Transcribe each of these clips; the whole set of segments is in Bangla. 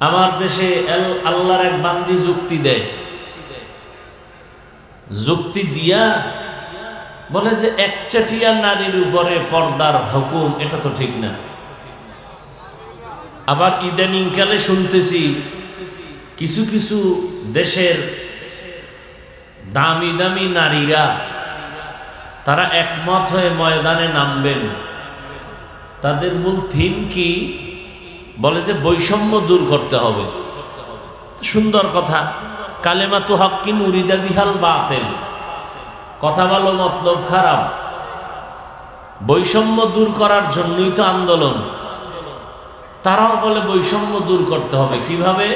আমার দেশে আল্লাহর এক বান্দি যুক্তি দেয়, যুক্তি দিয়া বলে যে একচাটিয়া নারীর উপরে পর্দার হুকুম, এটা তো ঠিক না। আবার ইদানিং কালে শুনতেছি কিছু কিছু দেশের দামি দামি নারীরা তারা একমত হয়ে ময়দানে নামবেন। তাদের মূল থিম কি? বলে যে বৈষম্য দূর করতে হবে। সুন্দর কথা, কালেমাতু হাক্কিন উরিদা বিহাল বাতিল, কথা ভালো মতলব খারাপ। বৈষম্য দূর করার জন্যই তো আন্দোলন। তারাও বলে বৈষম্য দূর করতে হবে। কিভাবে?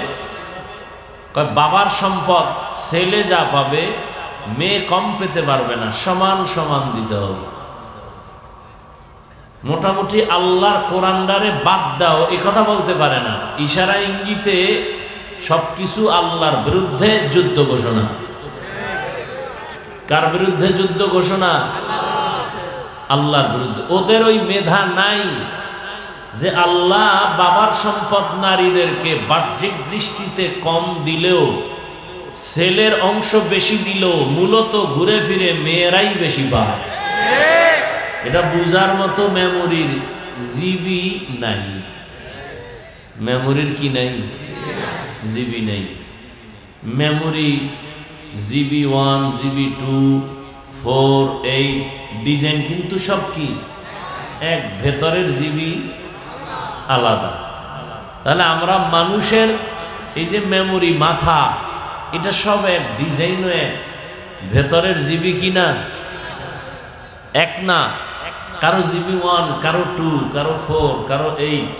বাবার সম্পদ ছেলে যা পাবে মেয়ে কম পেতে পারবে না, সমান সমান দিতে হবে। মোটামুটি আল্লাহর কোরআনটারে বাদ দাও এ কথা বলতে পারে না, ইশারা ইঙ্গিতে সবকিছু আল্লাহর বিরুদ্ধে যুদ্ধ ঘোষণা। কার বিরুদ্ধে যুদ্ধ ঘোষণা? আল্লাহর বিরুদ্ধে। ওদের ওই মেধা নাই যে আল্লাহ বাবার সম্পদ নারীদেরকে বাহ্যিক দৃষ্টিতে কম দিলেও, ছেলের অংশ বেশি দিলেও মূলত ঘুরে ফিরে মেয়েরাই বেশি পায়। এটা বুঝার মতো মেমোরির জিবি নাই। মেমোরির কি নাই? জিবি নাই। মেমোরি জিবি 1, জিবি 2, 4, 8 ডিজাইন কিন্তু সব কি এক, ভেতরের জিবি আলাদা। তাহলে আমরা মানুষের এই যে মেমোরি মাথা, এটা সব এক, ডিজাইনও এক, ভেতরের জিবি কি না এক না। কারো জিবি 1, কারো 2, কারো 4, কারো 8।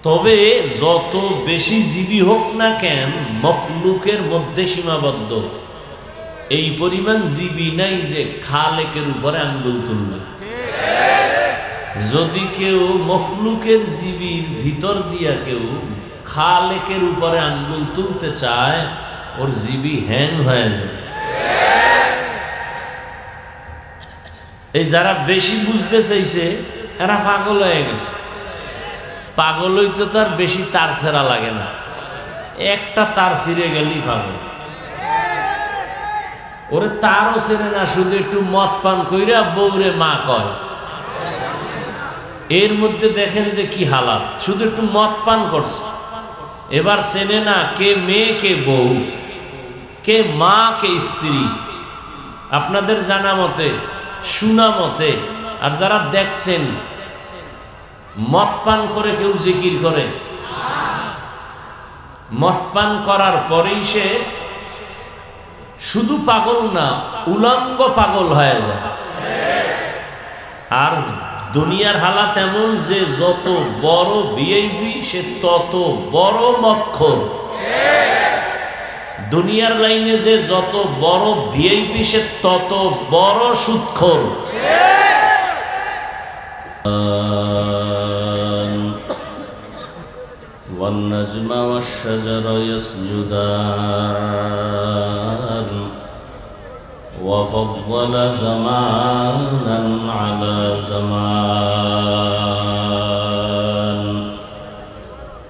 তবে যত বেশি জিবি হোক না কেন মখলুকের মধ্যে সীমাবদ্ধ। এই পরিমাণ জিবি নাই যে খালেকের উপরে আঙ্গুল তুলবে। যদি কেউ মখলুকের জিবির ভিতর দিয়া কেউ খালেকের উপরে আঙ্গুল তুলতে চায়, ওর জিবি হ্যাং হয়ে যাবে। এই যারা বেশি বুঝতে চাইছে এরা পাগল হয়ে গেছে। পাগল হইতে তো আর বেশি তার ছেঁড়া লাগে না, একটা তার ছিঁড়ে গেলেই পাগল। ওরে তারও ছেড়ে না, শুধু একটু মদ পান কইরা বউরে মা কয়। এর মধ্যে দেখেন যে কি হালাত, শুধু একটু মদ পান করছে, এবার চেনে না কে মেয়ে কে বউ, কে মা কে স্ত্রী। আপনাদের জানা মতে, শোনা মতে, আর যারা দেখছেন, মদ পান করে কেউ জিকির করে, মদ পান করার পরেই সে শুধু পাগল না, উলঙ্গ পাগল হয়ে যায়। আর দুনিয়ার হালাত এমন যে যত বড় ভিআইপি সে তত বড় মদখোর। দুনিয়ার লাইনে যে যত বড় ভিআইপি সে তত বড় সুদখোর। والنجم والشجر يسجدان وفضل زمانا على زمان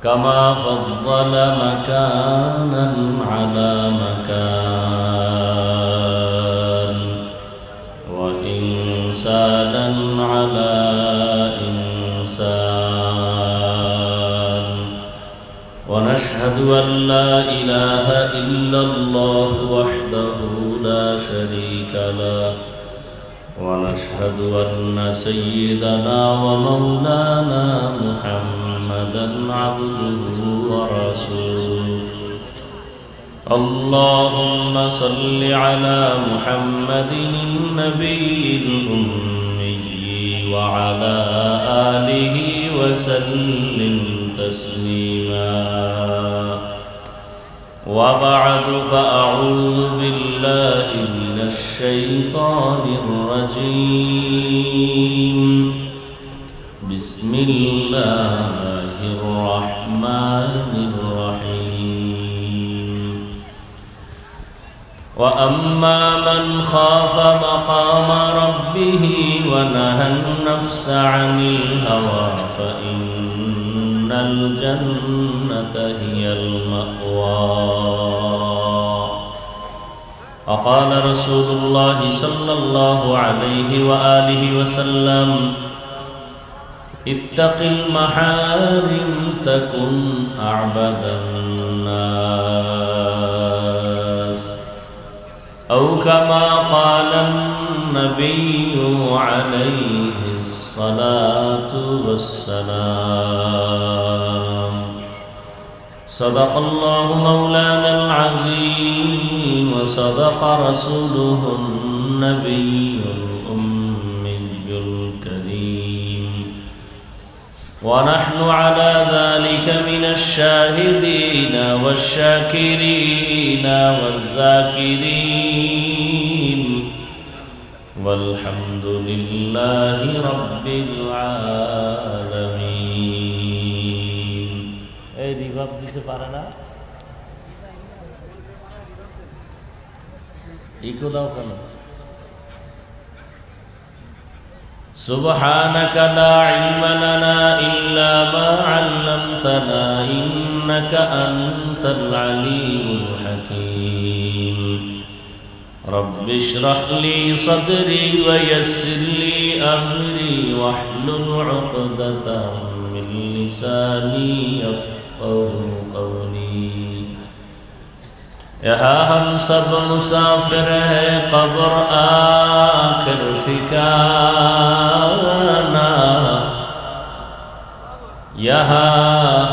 كما فضل مكانا على مكان وإنسانا على إنسان ونشهد أن لا إله إلا الله وحده لا شريك له ونشهد أن سيدنا ومولانا محمدا عبده ورسوله اللهم صل على محمد النبي الأمي وعلى آله وسلم تسليما وبعد فأعوذ بالله من الشيطان الرجيم بسم الله الرحمن الرحيم وأما من خاف مقام ربه ونهى النفس عن الهوى فإن الجنة هي المأوى. وقال رسول الله صلى الله عليه وآله وسلم اتق المحارم تكن أعبد الناس أو كما قال النبي عليه الصلاة والسلام. صدق الله مولانا العظيم وصدق رسوله النبي الأمي الكريم ونحن على ذلك من الشاهدين والشاكرين والذاكرين والحمد لله رب العالمين. এই রিভাব দিতে পারে না, ইকো দাও কেন? سبحانك لا علم لنا إلا ما علمتنا إنك أنت العليم الحكيم. رب اشرح لي صدري ويسر لي أمري واحلل عقدة من لساني يفقهوا قولي. यहाँ हम सब मुसाफिर है कब्र आखिर ठिकाना. यहाँ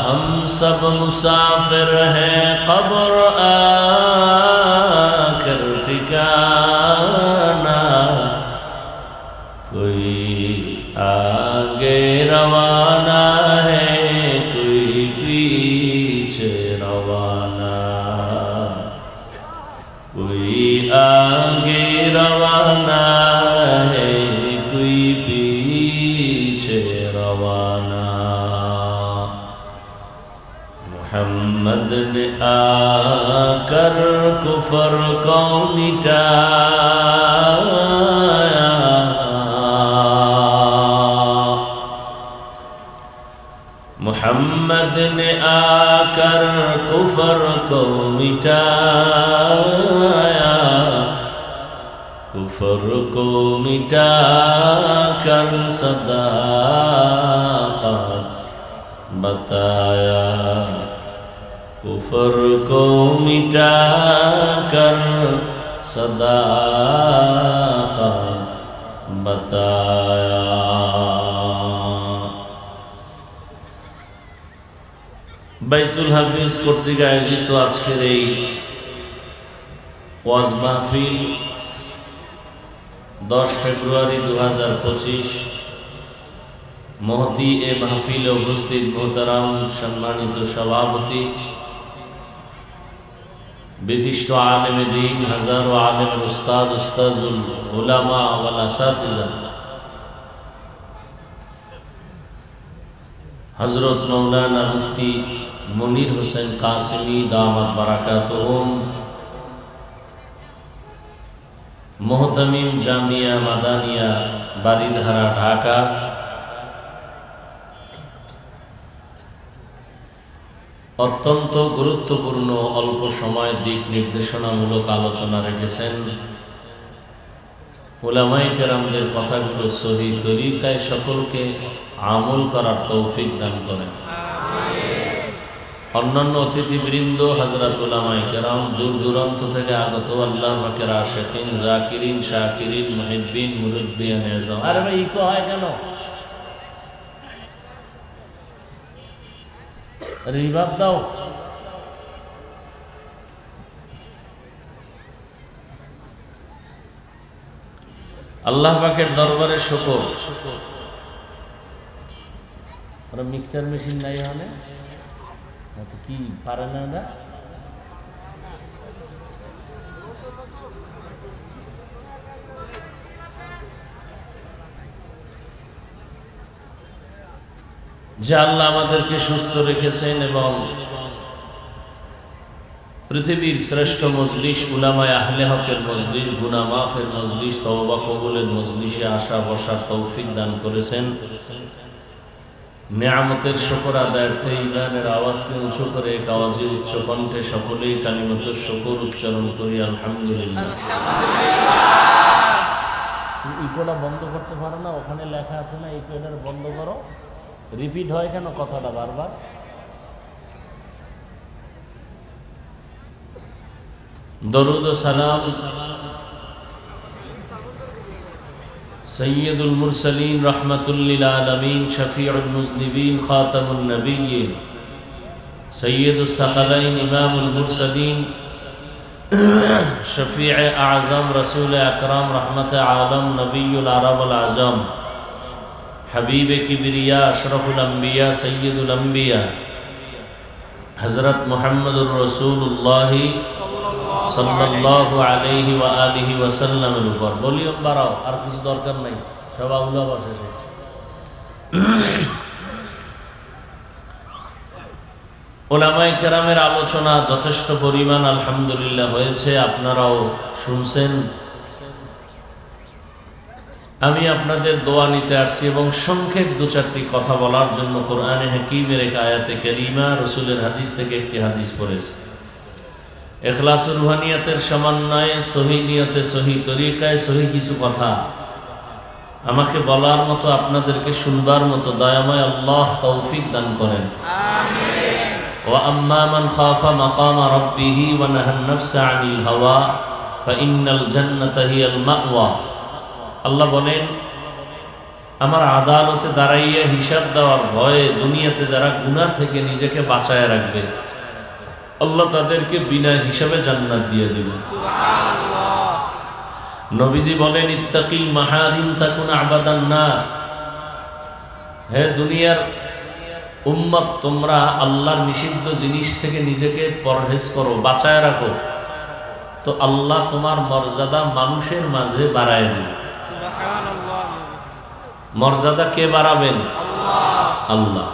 हम सब मुसाफिर है कब्र आखिर ठिकाना. कोई आगे रवाना है कोई पीछे रवाना. कोई आगे रवाना है कोई पीछे रवाना. मोहम्मद ने आकर कुफर को मिटाया. मोहम्मद ने आकर कुफर को मिटाया. कुफर को मिटा कर सदाकत बताया. कुफर को मिटा कर सदाकत बताया. বাইতুল হাফিজ কর্তৃক আয়োজিত আজকের এই ওয়াজ মাহফিল 10 ফেব্রুয়ারি 2025 মহতি এ মাহফিলে উপস্থিত মোহতারাম সম্মানিত সভাপতি বিশিষ্ট আলেমে দ্বীন হাজারো আলেম উস্তাদ উস্তাজুল উলামা ওয়াল আসাতিজা হযরত মাওলানা মুফতি মুনির হোসেন কাসেমি দামাত বারাকাতুহুম, মোহতামিম জামিয়া মাদানিয়া বারিধারা ঢাকা, অত্যন্ত গুরুত্বপূর্ণ অল্প সময় দিক নির্দেশনামূলক আলোচনা রেখেছেন। উলামায়ে কেরামদের কথাগুলো সহিহ তরিকায় সকলকে আমল করার তৌফিক দান করেন। অন্যান্য অতিথিবৃন্দ, হযরত উলামায়ে কেরাম, দূর দূরান্ত থেকে আগত আল্লাহ পাকের আশিকিন, জাকিরিন, শাকিরিন, মুহিব্বিন, মুরব্বিয়ান আযম। আরে ভাই ইকো হয় কেন? রিভাব দাও। আল্লাহ পাকের দরবারে শুকর। ওরা মিক্সার মেশিন নাই হলে কি পারে না ওরা? যে আল্লাহ আমাদেরকে সুস্থ রেখেছেন এবং পৃথিবীর শ্রেষ্ঠ মজলিস উলামায়ে আহলে হকের মজলিস, গুনাহ মাফের মজলিস, তওবা কবুলের মজলিসে আসা বসার তৌফিক দান করেছেন। নেয়ামতের শুকর আদায়ার্থে ইমানের আওয়াজকে উঁচু করে এক আওয়াজে উচ্চ কণ্ঠে সকলেই কালিমাতুশ শুকর উচ্চারণ করি আলহামদুলিল্লাহ। ইকোটা বন্ধ করতে পারো না? ওখানে লেখা আছে না ইকোটার বন্ধ করো। রিপিট হয় কেন কথাটা বারবার? দরুদ ও সালাম সৈয়দুল মুরসালিন রহমাতুল লিল আলামিন শফিউল মুজনিবিন খাতামুন নবিয়্যিন সৈয়দুস সাকালাইন ইমামুল মুরসালিন শফিউ আযম রাসূল আকরাম রহমতে আলম নবিয়ুল আরব আল আজম হাবিবে কিবরিয়া আশরাফুল আম্বিয়া সৈয়দুল আম্বিয়া হযরত মুহাম্মদুর রাসূলুল্লাহ সাল্লাল্লাহু আলাইহি ওয়া আলিহি ওয়াসাল্লামের উপর। ভলিউম বাড়াও, আর কিছু দরকার নাই, সব আউলা বসে শেষ। উলামায়ে কেরামের আলোচনা যথেষ্ট পরিমাণ আলহামদুলিল্লাহ হয়েছে, আপনারাও শুনছেন। আমি আপনাদের দোয়া নিতে আসছি এবং সংক্ষেপ দু চারটি কথা বলার জন্য কোরআনে হাকিমের এক আয়াতে কারিমা, রাসূলের হাদিস থেকে একটি হাদিস পড়েছি। ইখলাসুর রুহানিয়াতের সমন্বয়ে সহি নিয়তে সহি তরিকায় সহি কিছু কথা আমাকে বলার মতো, আপনাদেরকে শুনবার মতো দয়াময় আল্লাহ তৌফিক দান করেন। আমিন। ওয়া আম্মা মান খাফা মাকামা রাব্বিহি ওয়া নাহান নাফসা আনিল হাওয়া ফাইন্নাল জান্নাতা হিয়াল মাওয়া। আল্লাহ বলেন, আমার আদালতে দাঁড়াইয়া হিসাব দেওয়ার ভয়ে দুনিয়াতে যারা গুনাহ থেকে নিজেকে বাঁচায় রাখবে, আল্লাহ তাদেরকে বিনা হিসাবে জান্নাত দিয়ে দিবেন। সুবহানাল্লাহ। নবীজি বলেন, ইত্তাকিল মাহারিম তাকুন আবাদান নাস। হে দুনিয়ার উম্মত, তোমরা আল্লাহর নিষিদ্ধ জিনিস থেকে নিজেকে পরহেজ করো, বাঁচায় রাখো, তো আল্লাহ তোমার মর্যাদা মানুষের মাঝে বাড়ায় দিবে। সুবহানাল্লাহ। মর্যাদা কে বাড়াবেন? আল্লাহ। আল্লাহ।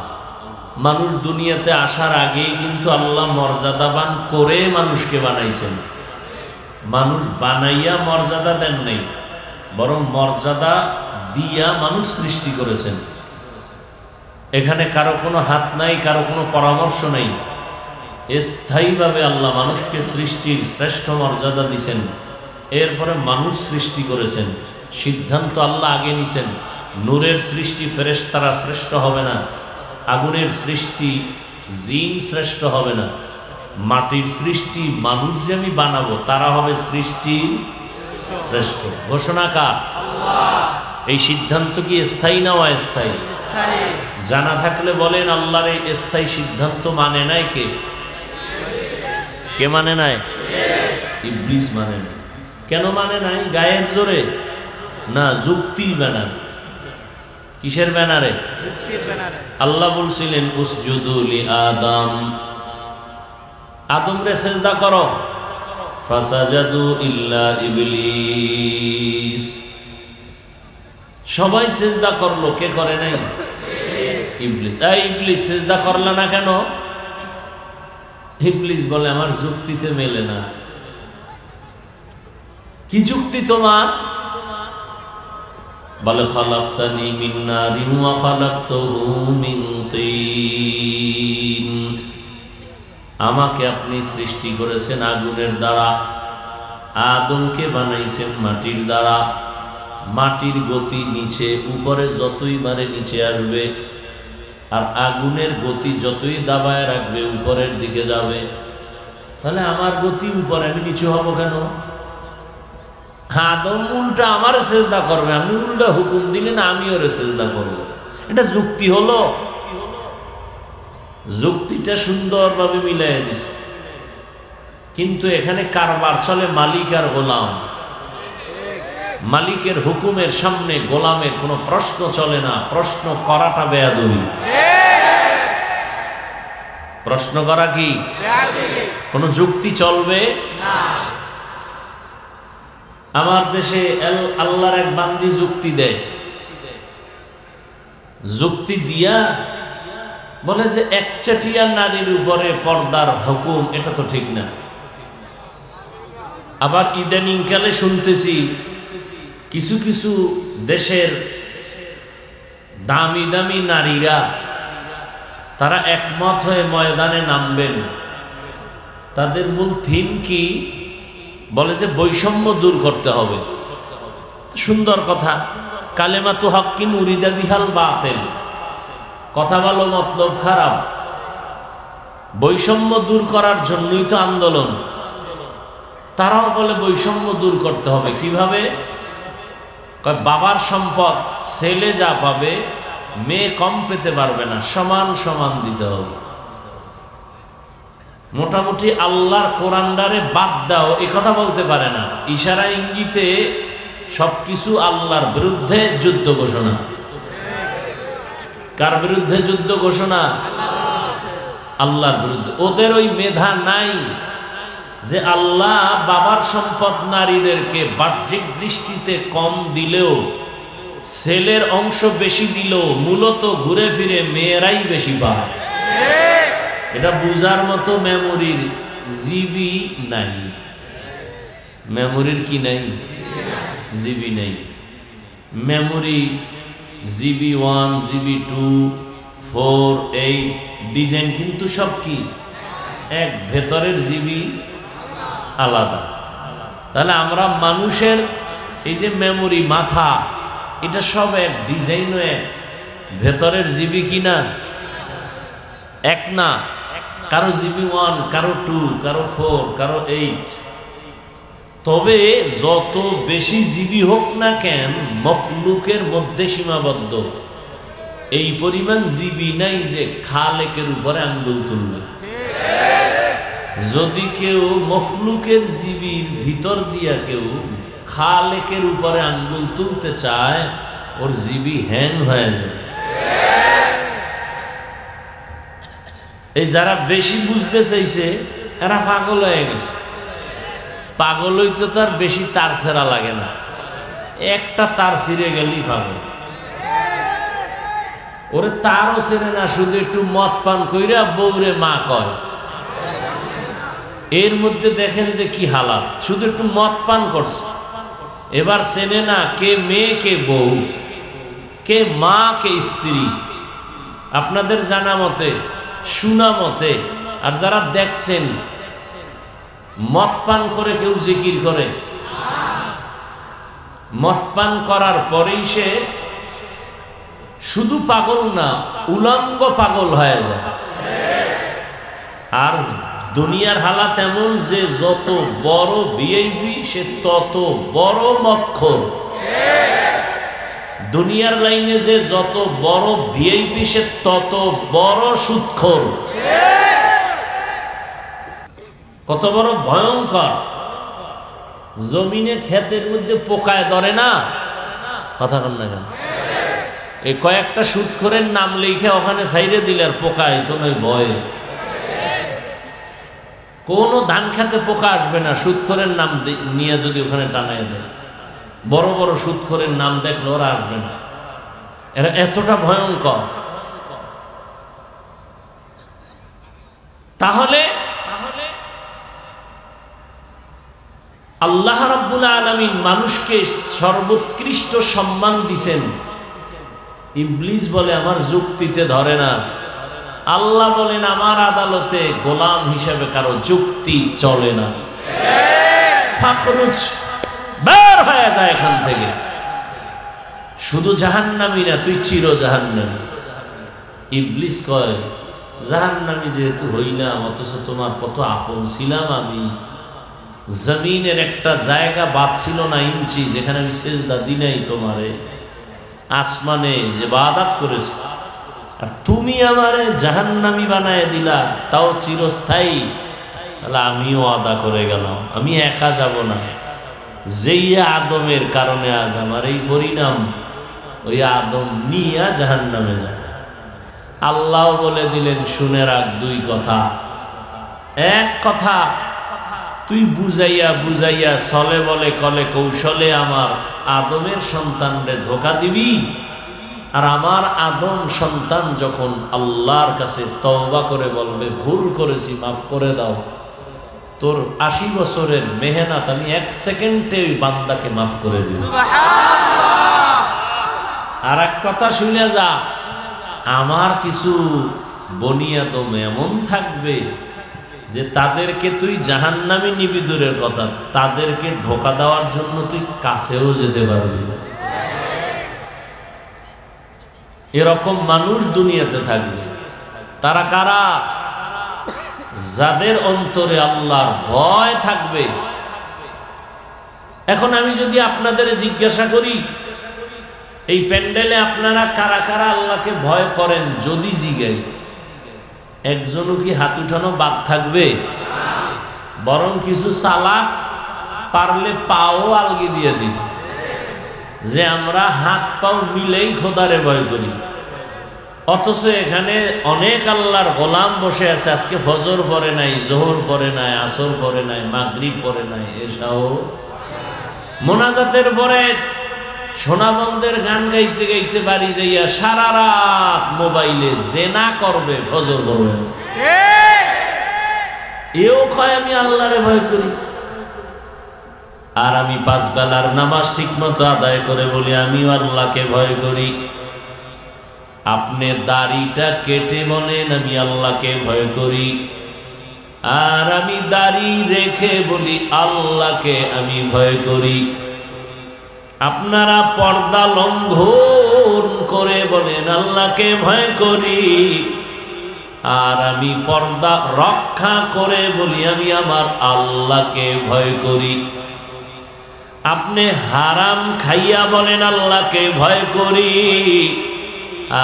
মানুষ দুনিয়াতে আসার আগেই কিন্তু আল্লাহ মর্যাদাবান করে মানুষকে বানাইছেন। মানুষ বানাইয়া মর্যাদা দেন নাই, বরং মর্যাদা দিয়া মানুষ সৃষ্টি করেছেন। এখানে কারো কোনো হাত নাই, কারো কোনো পরামর্শ নাই। স্থায়ীভাবে আল্লাহ মানুষকে সৃষ্টির শ্রেষ্ঠ মর্যাদা দিছেন, এরপরে মানুষ সৃষ্টি করেছেন। সিদ্ধান্ত আল্লাহ আগে নিছেন, নূরের সৃষ্টি ফেরেশতারা শ্রেষ্ঠ হবে না, আগুনের সৃষ্টি জিন শ্রেষ্ঠ হবে না, মাটির সৃষ্টি মানুষ যে আমি বানাবো তারা হবে সৃষ্টির শ্রেষ্ঠ। ঘোষণা কার? আল্লাহ। এই সিদ্ধান্ত কি স্থায়ী না অস্থায়ী? জানা থাকলে বলেন, আল্লাহর এই স্থায়ী সিদ্ধান্ত মানে নাই কে? কে মানে নাই? ইবলিস মানে নাই। কেন মানে নাই? গায়ের জোরে না, যুক্তির ব্যানার। কিসের ব্যানারে? যুক্তির ব্যানারে। আল্লাহ বলছিলেন, উসজুদু লি আদম, আদম রে সিজদা করো, ফাসাজাদু ইল্লা ইবলিস। সবাই সিজদা করলো, কে করে নাই? ইবলিস। এই ইবলিস সিজদা করলা না কেন? ইবলিস বলে, আমার যুক্তিতে মেলে না। কি যুক্তি তোমার? বলে, খালাকতানি মিন নারিন ওয়া খালাকতুহু মিন তিন। আমাকে আপনি সৃষ্টি করেছেন আগুনের দ্বারা, আদমকে বানাইছেন মাটির দ্বারা। মাটির গতি নিচে, উপরে যতই বারে নিচে আসবে, আর আগুনের গতি যতই দাবায় রাখবে উপরের দিকে যাবে। তাহলে আমার গতি উপরে, আমি নিচে হব কেন? আদম উল্টা আমার সেজদা করবে, আমি উল্টা হুকুম দিলে না আমি ওরে সেজদা করবো। এটা যুক্তি হলো? যুক্তিটা সুন্দরভাবে মিলাই দিছে, কিন্তু এখানে কারবার চলে মালিক আর গোলাম। মালিকের হুকুমের সামনে গোলামের কোনো প্রশ্ন চলে না। প্রশ্ন করাটা বেয়াদবি। প্রশ্ন করা কি? কোনো যুক্তি চলবে না। আমার দেশে আল্লাহর এক বান্দি যুক্তি দেয়, যুক্তি দিয়া বলে যে একচাটিয়া নারীর উপরে পর্দার হুকুম, এটা তো ঠিক না। আবার ইদানিং কালে শুনতেছি কিছু কিছু দেশের দামি দামি নারীরা তারা একমত হয়ে ময়দানে নামবেন। তাদের মূল থিম কি? বলে যে বৈষম্য দূর করতে হবে। সুন্দর কথা, কালেমাতু হক্কিন উরিদা বিহাল বাতিল, কথা বলো মতলব খারাপ। বৈষম্য দূর করার জন্যই তো আন্দোলন। তারাও বলে বৈষম্য দূর করতে হবে। কিভাবে? বাবার সম্পদ ছেলে যা পাবে মেয়ে কম পেতে পারবে না, সমান সমান দিতে হবে। মোটামুটি আল্লাহর কোরআনদারে বাদ দাও এ কথা বলতে পারে না, ইশারা ইঙ্গিতে সবকিছু আল্লাহর বিরুদ্ধে যুদ্ধ ঘোষণা। কার বিরুদ্ধে যুদ্ধ ঘোষণা? আল্লাহর বিরুদ্ধে। ওদের ওই মেধা নাই যে আল্লাহ বাবার সম্পদ নারীদেরকে বাহ্যিক দৃষ্টিতে কম দিলেও, ছেলের অংশ বেশি দিলেও মূলত ঘুরে ফিরে মেয়েরাই বেশি পায়। এটা বুঝার মতো মেমোরির জিবি নাই। মেমোরির কি নাই? জিবি নাই। মেমোরি জিবি 1, জিবি 2, 4, 8 ডিজাইন কিন্তু সব কি এক, ভেতরের জিবি আলাদা। তাহলে আমরা মানুষের এই যে মেমোরি মাথা, এটা সব এক, ডিজাইনও এক, ভেতরের জিবি কি না এক না। কারো জিবি 1, কারো 2, কারো 4, কারো 8। তবে যত বেশি জিবি হোক না কেন মখলুকের মধ্যে সীমাবদ্ধ। এই পরিমাণ জিবি নাই যে খালেকের উপরে আঙ্গুল তুলবে। যদি কেউ মখলুকের জিবির ভিতর দিয়া কেউ খালেকের উপরে আঙ্গুল তুলতে চায়, ওর জিবি হ্যাং হয়ে যাবে। এই যারা বেশি বুঝতে চাইছে এরা পাগল হয়ে গেছে। পাগল হইতে তো আর বেশি তার ছেঁড়া লাগে না, একটা তার ছিঁড়ে গেলেই পাগল। ওরে তারও ছেড়ে না, শুধু একটু মদ পান কইরা বউরে মা কয়। এর মধ্যে দেখেন যে কি হালাত, শুধু একটু মদ পান করছে, এবার চেনে না কে মেয়ে কে বউ, কে মা কে স্ত্রী। আপনাদের জানা মতে, শোনা মতে, আর যারা দেখছেন, মদ পান করে কেউ জিকির করে? মদ পান করার পরেই সে শুধু পাগল না, উলঙ্গ পাগল হয়ে যায়। আর দুনিয়ার হালাত এমন যে যত বড় ভিআইপি সে তত বড় মদখোর। দুনিয়ার লাইনে যে যত বড় ভিআইপি সে তত বড় সুদখোর। কত বড় ভয়ঙ্কর! জমিনে ক্ষেতের মধ্যে পোকায় ধরে না, কথা কন না কেন? এই কয়েকটা সুদখোরের নাম লিখে ওখানে ছাইড়ে দিলে আর পোকায় তো নয়, ভয়। কোনো ধান খেতে পোকা আসবে না সুদখোরের নাম নিয়ে যদি ওখানে টানায় দেয়। বড় বড় সুদখোরের নাম দেখলে ওরা আসবে না, এরা এতটা ভয়ঙ্কর। তাহলে আল্লাহ রাব্বুল আলামিন মানুষকে সর্বোৎকৃষ্ট সম্মান দিছেন। ইবলিস বলে আমার যুক্তিতে ধরে না। আল্লাহ বলেন আমার আদালতে গোলাম হিসেবে কারো যুক্তি চলে না। ফাখরুজ, বের হয়ে যায় এখান থেকে। শুধু জাহান্নামী না, তুই চির জাহান্নামী। ইবলিস কয় জাহান্নামী যেহেতু হইলাম, অথচ তোমার কত আপন ছিলাম আমি। জমিনের একটা জায়গা বাদ ছিল না ইঞ্চি, যেখানে আমি সেজদা দিই নাই তোমারে। আসমানে ইবাদত করেছি, আর তুমি আমারে জাহান্নামী বানায় দিলা, তাও চিরস্থায়ী। তাহলে আমিও আদা করে গেলাম, আমি একা যাব না। যেই আদমের কারণে আজ আমার এই পরিণাম, ওই আদম নিয়া জাহান্নামে যাবে। আল্লাহ বলে দিলেন শুনে রাখ দুই কথা। এক কথা, তুই বুঝাইয়া বুঝাইয়া ছলে বলে কলে কৌশলে আমার আদমের সন্তানরে ধোঁকা দিবি, আর আমার আদম সন্তান যখন আল্লাহর কাছে তওবা করে বলবে ভুল করেছি মাফ করে দাও, তোর 80 বছরের মেহনত আমি 1 সেকেন্ডে ওই বান্দাকে মাফ করে দিব। আর এক কথা শুনে যা, আমার কিছু বনি আদম এমন থাকবে যে তাদেরকে তুই জাহান্নামে নিবি দূরের কথা, তাদেরকে ধোঁকা দেওয়ার জন্য তুই কাছেও যেতে পারবি না। এরকম মানুষ দুনিয়াতে থাকবে। তারা কারা? যাদের অন্তরে আল্লাহর ভয় থাকবে। এখন আমি যদি আপনাদের জিজ্ঞাসা করি, এই প্যান্ডেলে আপনারা কারা কারা আল্লাহকে ভয় করেন, যদি জিগাই, একজনও কি হাত উঠানো বাদ থাকবে? বরং কিছু চালাক পারলে পাও আলগি দিয়ে দিবে যে আমরা হাত পাও মিলেই খোদারে ভয় করি। অথচ এখানে অনেক আল্লাহর গোলাম বসে আছে, আজকে ফজর পড়ে নাই, জোহর পড়ে নাই, আসর পড়ে নাই, মাগরিব পড়ে নাই, এসাও মোনাজাতের পরে সোনাবন্দের গান গাইতে গাইতে বাড়ি যাইয়া সারা রাত মোবাইলে জেনা করবে, ফজর করবে। এও কয় আমি আল্লাহরে ভয় করি। আর আমি 5 বেলার নামাজ ঠিক মতো আদায় করে বলি আমিও আল্লাহকে ভয় করি। আপনি দাড়িটা কেটে বলেন আমি আল্লাহকে ভয় করি। আর আমি দাড়ি রেখে বলি আল্লাহকে আমি ভয় করি। আপনারা পর্দা লঙ্ঘন করে বলেন আল্লাহকে ভয় করি। আর আমি পর্দা রক্ষা করে বলি আমি আমার আল্লাহকে ভয় করি। আপনি হারাম খাইয়া বলেন আল্লাহকে ভয় করি।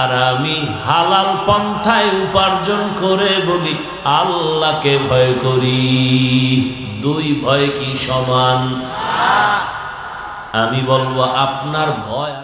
আর আমি হালাল পন্থায় উপার্জন করে বলি আল্লাহকে ভয় করি। দুই ভয় কি সমান? আমি বলবো আপনার ভয়